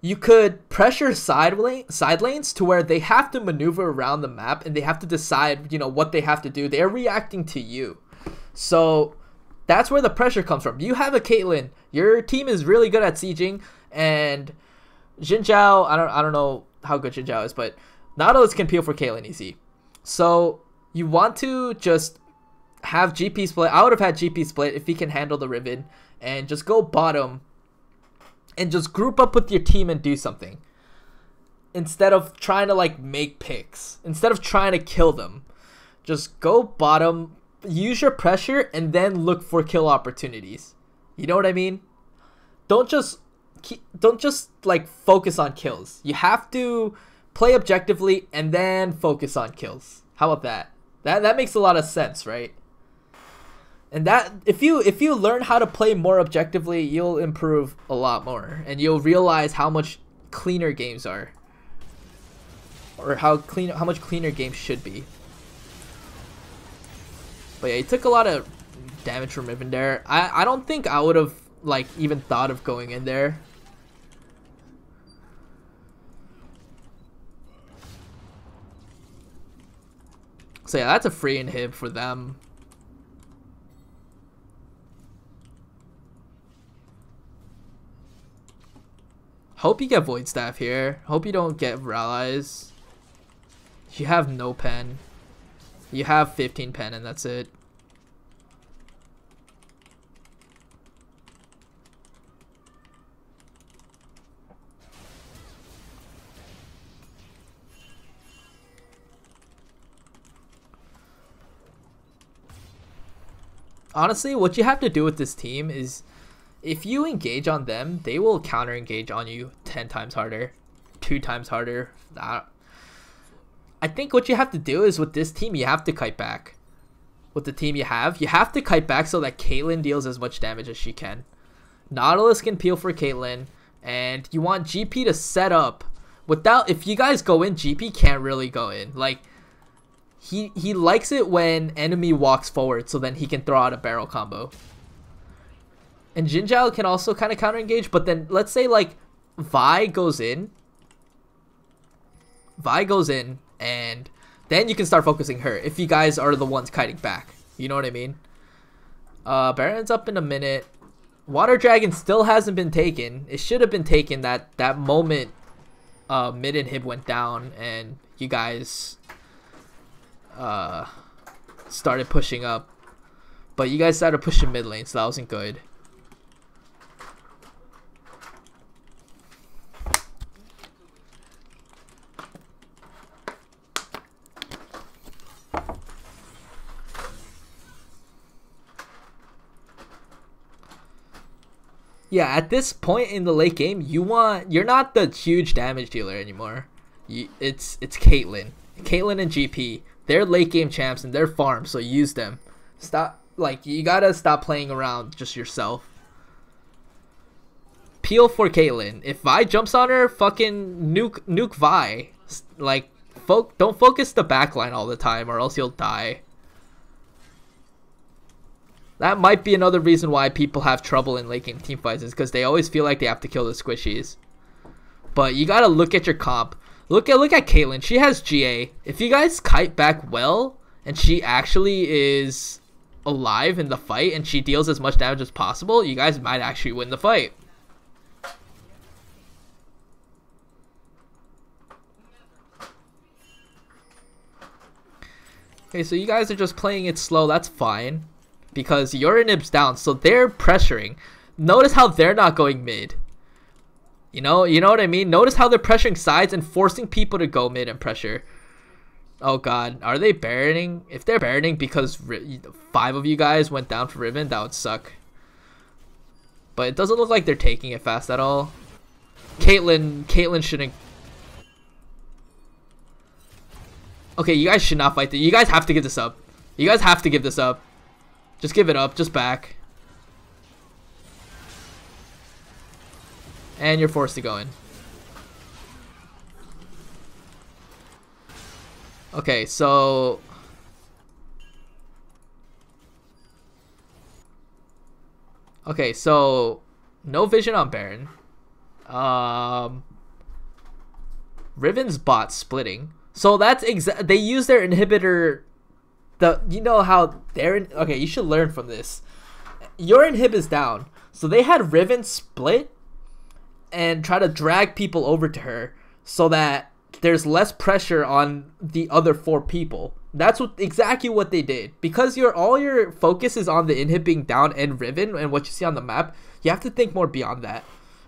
you could pressure side lanes to where they have to maneuver around the map and they have to decide, you know, what they have to do. They're reacting to you. So that's where the pressure comes from. You have a Caitlyn. Your team is really good at sieging, and Xin Zhao, I don't know how good Xin Zhao is, but Nautilus can peel for Caitlyn easy. So you want to just have GP split. I would have had GP split if he can handle the Riven, and just go bottom and just group up with your team and do something. Instead of trying to, like, make picks. Instead of trying to kill them. Just go bottom, use your pressure, and then look for kill opportunities. You know what I mean? Don't just like focus on kills. You have to play objectively and then focus on kills. How about that? That makes a lot of sense, right? And that if you learn how to play more objectively, you'll improve a lot more, and you'll realize how much cleaner games are, or how much cleaner games should be. But yeah, he took a lot of damage from Riven there. I don't think I would have, like, even thought of going in there. So yeah, that's a free inhib for them. Hope you get Void Staff here. Hope you don't get Rallies. You have no pen. You have 15 pen and that's it. Honestly, what you have to do with this team is, if you engage on them, they will counter engage on you 10 times harder, 2 times harder. I think what you have to do is, with this team, you have to kite back. With the team you have to kite back so that Caitlyn deals as much damage as she can. Nautilus can peel for Caitlyn, and you want GP to set up. Without, if you guys go in, GP can't really go in. Like, he likes it when enemy walks forward, so then he can throw out a barrel combo. And Xin Zhao can also kind of counter engage, but then let's say, like, Vi goes in, and then you can start focusing her if you guys are the ones kiting back. You know what I mean? Baron's up in a minute. Water Dragon still hasn't been taken. It should have been taken that moment mid and Hib went down and you guys started pushing up. But you guys started pushing mid lane, so that wasn't good. Yeah, at this point in the late game, you're not the huge damage dealer anymore. It's Caitlyn and GP. They're late game champs and they're farm, so use them. You gotta stop playing around just yourself. Peel for Caitlyn. If Vi jumps on her, fucking nuke Vi. Like, don't focus the backline all the time, or else you'll die. That might be another reason why people have trouble in late game teamfights, is because they always feel like they have to kill the squishies. But you gotta look at your comp. Look at Caitlyn. She has GA. If you guys kite back well, and she actually is alive in the fight, and she deals as much damage as possible, you guys might actually win the fight. Okay, so you guys are just playing it slow. That's fine. Because your inhib's down, so they're pressuring. Notice how they're not going mid. You know what I mean? Notice how they're pressuring sides and forcing people to go mid and pressure. Oh god, are they Baroning? If they're Baroning because 5 of you guys went down for Riven, that would suck. But it doesn't look like they're taking it fast at all. Caitlyn shouldn't. Okay, you guys should not fight this. You guys have to give this up. You guys have to give this up. Just give it up. Just back. And you're forced to go in. Okay, so... Okay, so... No vision on Baron. Riven's bot splitting. So that's they use their inhibitor... You know how they're... Okay, you should learn from this. Your inhib is down. So they had Riven split and try to drag people over to her so that there's less pressure on the other 4 people. That's exactly what they did. Because all your focus is on the inhib being down and Riven and what you see on the map, you have to think more beyond that.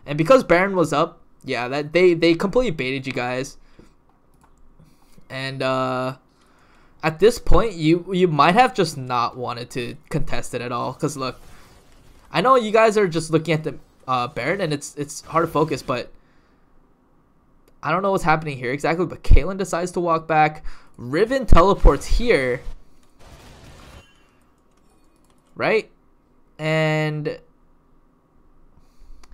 And because Baron was up, yeah, that they completely baited you guys. And at this point, you might have just not wanted to contest it at all. Because look, I know you guys are just looking at the Baron and it's hard to focus, but I don't know what's happening here exactly. But Caitlyn decides to walk back. Riven teleports here, right? And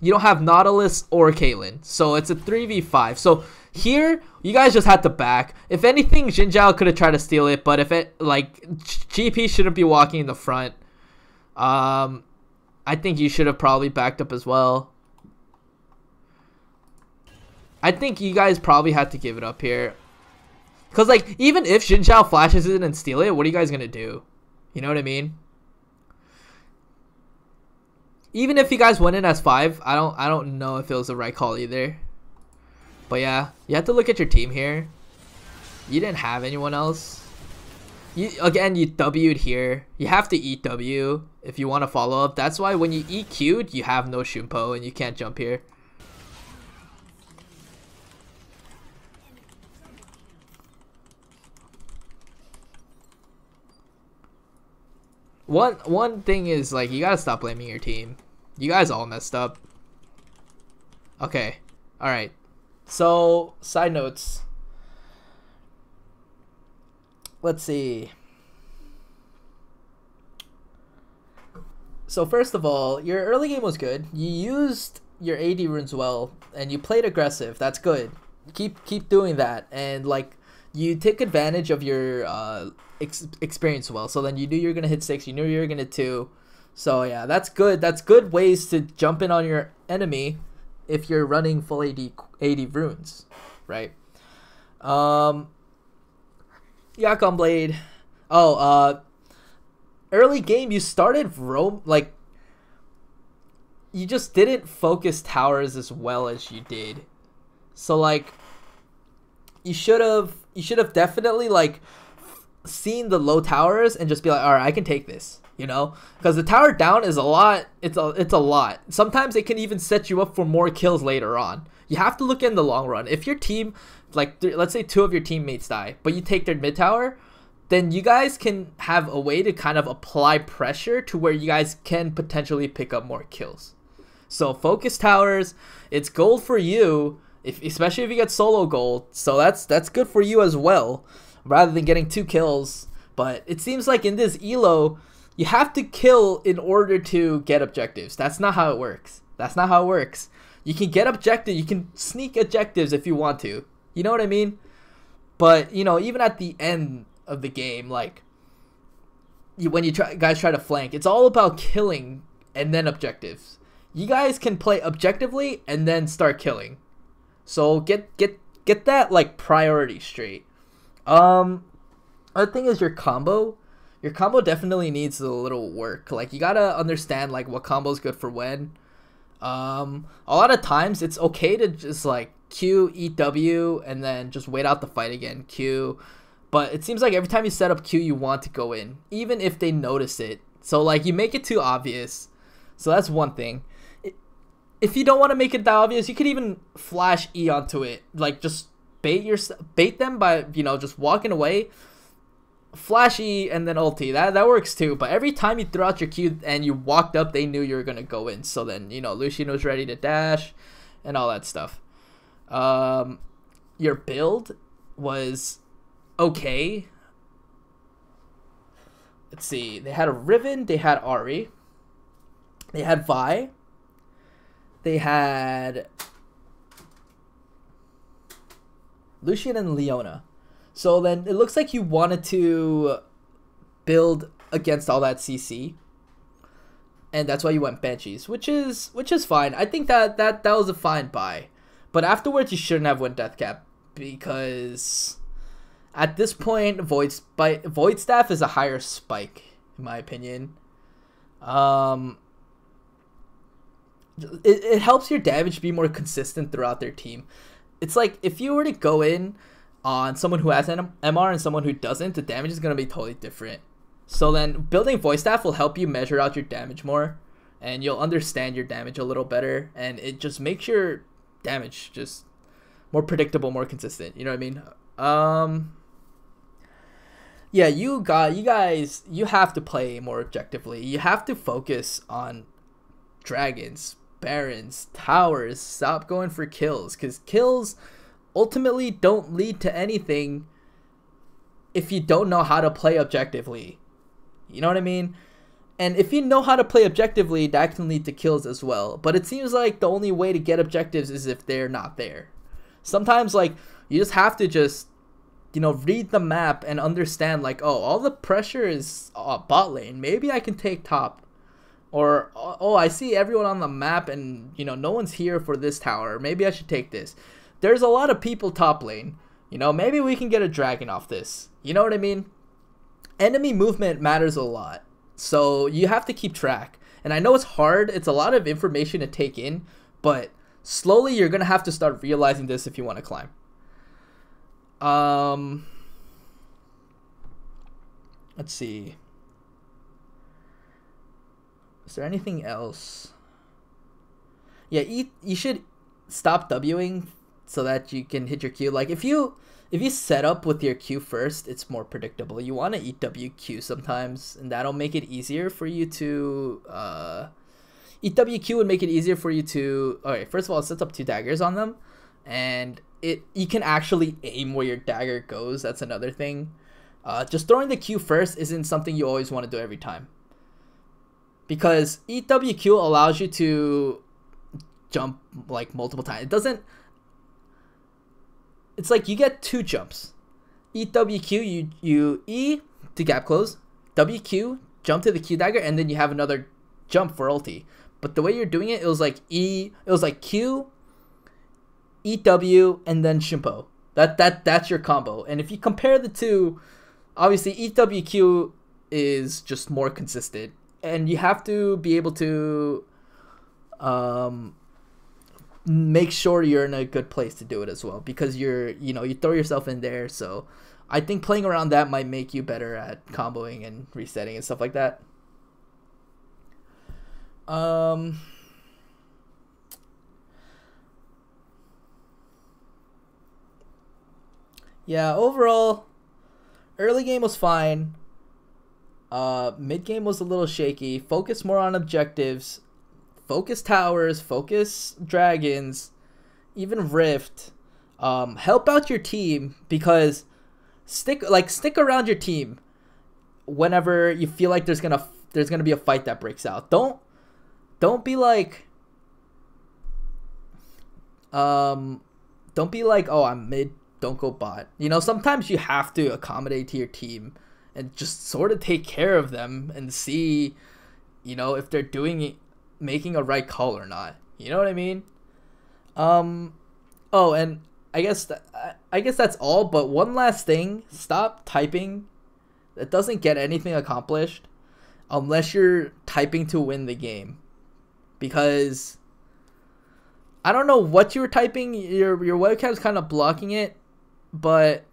you don't have Nautilus or Caitlyn, so it's a 3v5. So here, you guys just had to back. If anything, Jinzhao could have tried to steal it, but if it, like, GP shouldn't be walking in the front. I think you should have probably backed up as well. I think you guys probably had to give it up here. Because, like, even if Jinzhao flashes in and steal it, what are you guys going to do? You know what I mean? Even if you guys went in as 5, I don't know if it was the right call either. But yeah, you have to look at your team here. You didn't have anyone else. Again, you W'd here. You have to eat W if you want to follow up. That's why when you EQ'd, you have no Shumpo and you can't jump here. One thing is, like, you gotta stop blaming your team. You guys all messed up. Okay. Alright. So, side notes. Let's see. So, first of all, your early game was good. You used your AD runes well, and you played aggressive. That's good. Keep doing that. And, like, you take advantage of your experience well. So then you knew you were going to hit 6. You knew you were going to 2. So, yeah, that's good. That's good ways to jump in on your enemy if you're running full AD runes, right? Yakon Blade. Oh, early game, you started like, you just didn't focus towers as well as you did. So, like, you should have definitely, like, seen the low towers and just be like, all right, I can take this, you know? Because the tower down is a lot. It's a lot. Sometimes it can even set you up for more kills later on. You have to look in the long run. If your team, like, let's say 2 of your teammates die, but you take their mid tower, then you guys can have a way to kind of apply pressure to where you guys can potentially pick up more kills. So focus towers. It's gold for you, especially if you get solo gold. So that's good for you as well, rather than getting 2 kills. But it seems like in this elo, you have to kill in order to get objectives. That's not how it works. That's not how it works. You can get objectives. You can sneak objectives if you want to. You know what I mean? But, you know, even at the end of the game, like, when you guys try to flank, it's all about killing and then objectives. You guys can play objectively and then start killing. So get that, like, priority straight. Other thing is your combo. Your combo definitely needs a little work. Like, you gotta understand, like, what combo is good for when. A lot of times it's okay to just, like, Q, eat W, and then just wait out the fight again. Q, But it seems like every time you set up Q, you want to go in, even if they notice it. So like you make it too obvious. So that's one thing. If you don't want to make it that obvious, you could even flash E onto it. Like just bait them by, you know, just walking away. Flash E and then ulti. That works too. But every time you throw out your Q and you walked up, they knew you were gonna go in. So then, you know, Lucian was ready to dash and all that stuff. Your build was okay. Let's see. They had a Riven. They had Ari. They had Vi. They had Lucian and Leona. So then it looks like you wanted to build against all that CC. And that's why you went Banshees, which is fine. I think that was a fine buy. But afterwards you shouldn't have went Deathcap, because at this point Void Staff is a higher spike in my opinion. It helps your damage be more consistent throughout their team. It's like if you were to go in on someone who has an MR and someone who doesn't, the damage is going to be totally different. So then building Void Staff will help you measure out your damage more, and you'll understand your damage a little better, and it just makes your damage just more predictable, more consistent. You know what I mean? Yeah, you guys, you have to play more objectively. You have to focus on dragons, barons, towers. Stop going for kills, because kills ultimately don't lead to anything if you don't know how to play objectively. You know what I mean? And if you know how to play objectively, that can lead to kills as well. But it seems like the only way to get objectives is if they're not there. Sometimes, like, you just have to just, you know, read the map and understand, like, oh, all the pressure is bot lane. Maybe I can take top. Or, oh, I see everyone on the map and, you know, no one's here for this tower. Maybe I should take this. There's a lot of people top lane. You know, maybe we can get a dragon off this. You know what I mean? Enemy movement matters a lot. So you have to keep track. And I know it's hard. It's a lot of information to take in. But slowly you're going to have to start realizing this if you want to climb. Let's see. Is there anything else? Yeah, you should stop Wing so that you can hit your Q. Like if you set up with your Q first, it's more predictable. You want to eat WQ sometimes, and that'll make it easier for you to eat WQ would make it easier for you to. Okay, first of all, it sets up 2 daggers on them, and you can actually aim where your dagger goes. That's another thing. Just throwing the Q first isn't something you always want to do every time, because eat WQ allows you to jump like multiple times. It doesn't. It's like you get 2 jumps. Eat WQ, you E to gap close, WQ, jump to the Q dagger, and then you have another jump for ulti. But the way you're doing it, it was like Q, Eat W, and then Shimpo. That's your combo. And if you compare the two, obviously Eat WQ is just more consistent. And you have to be able to make sure you're in a good place to do it as well, because you throw yourself in there. So I think playing around that might make you better at comboing and resetting and stuff like that. Yeah, overall early game was fine. Mid game was a little shaky. Focus more on objectives. Focus towers, focus dragons, even Rift. Help out your team, because stick around your team whenever you feel like there's gonna be a fight that breaks out. Don't be like oh, I'm mid, don't go bot. You know, sometimes you have to accommodate to your team and just sort of take care of them and see, you know, if they're making a right call or not. You know what I mean? Oh, and I guess that's all, but one last thing, stop typing. That doesn't get anything accomplished unless you're typing to win the game. Because I don't know what you were typing, your webcam's kind of blocking it, but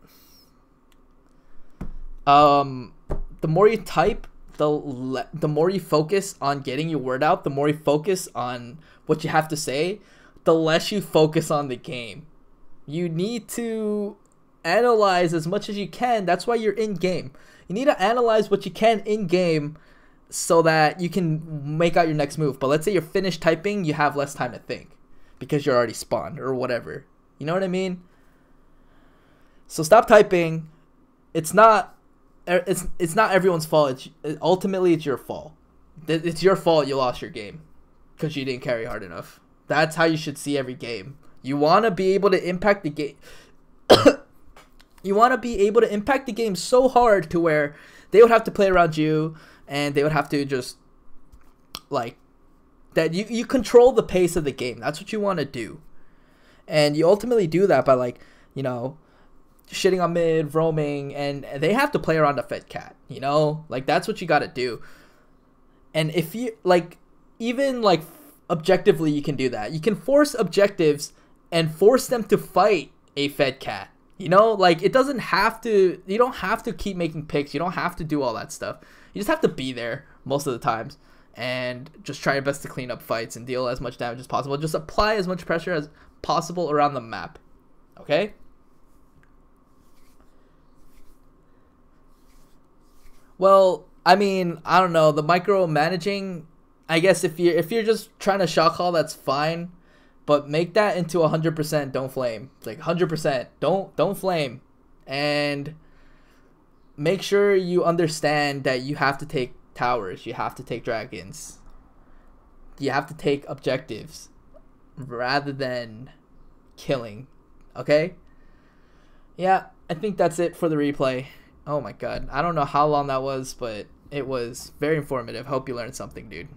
um, the more you type, the more you focus on getting your word out, the more you focus on what you have to say, the less you focus on the game. You need to analyze as much as you can. That's why you're in game. You need to analyze what you can in game so that you can make out your next move. But let's say you're finished typing, you have less time to think because you're already spawned or whatever. You know what I mean? So stop typing. It's not everyone's fault. Ultimately, it's your fault. It's your fault you lost your game because you didn't carry hard enough. That's how you should see every game. You want to be able to impact the game. You want to be able to impact the game so hard to where they would have to play around you and they would have to just like that. You control the pace of the game. That's what you want to do. And you ultimately do that by like, you know, shitting on mid, roaming, and they have to play around the fed cat, you know? Like that's what you got to do. And if you like even like objectively you can do that. You can force objectives and force them to fight a fed cat. You know, like it doesn't have to, you don't have to keep making picks. You don't have to do all that stuff. You just have to be there most of the times and just try your best to clean up fights and deal as much damage as possible. Just apply as much pressure as possible around the map. Okay? Well, I mean, I don't know, the micromanaging, I guess if you're just trying to shot call, that's fine. But make that into 100% don't flame. It's like 100% don't flame. And make sure you understand that you have to take towers. You have to take dragons. You have to take objectives rather than killing. Okay? Yeah, I think that's it for the replay. Oh my god. I don't know how long that was, but it was very informative. Hope you learned something, dude.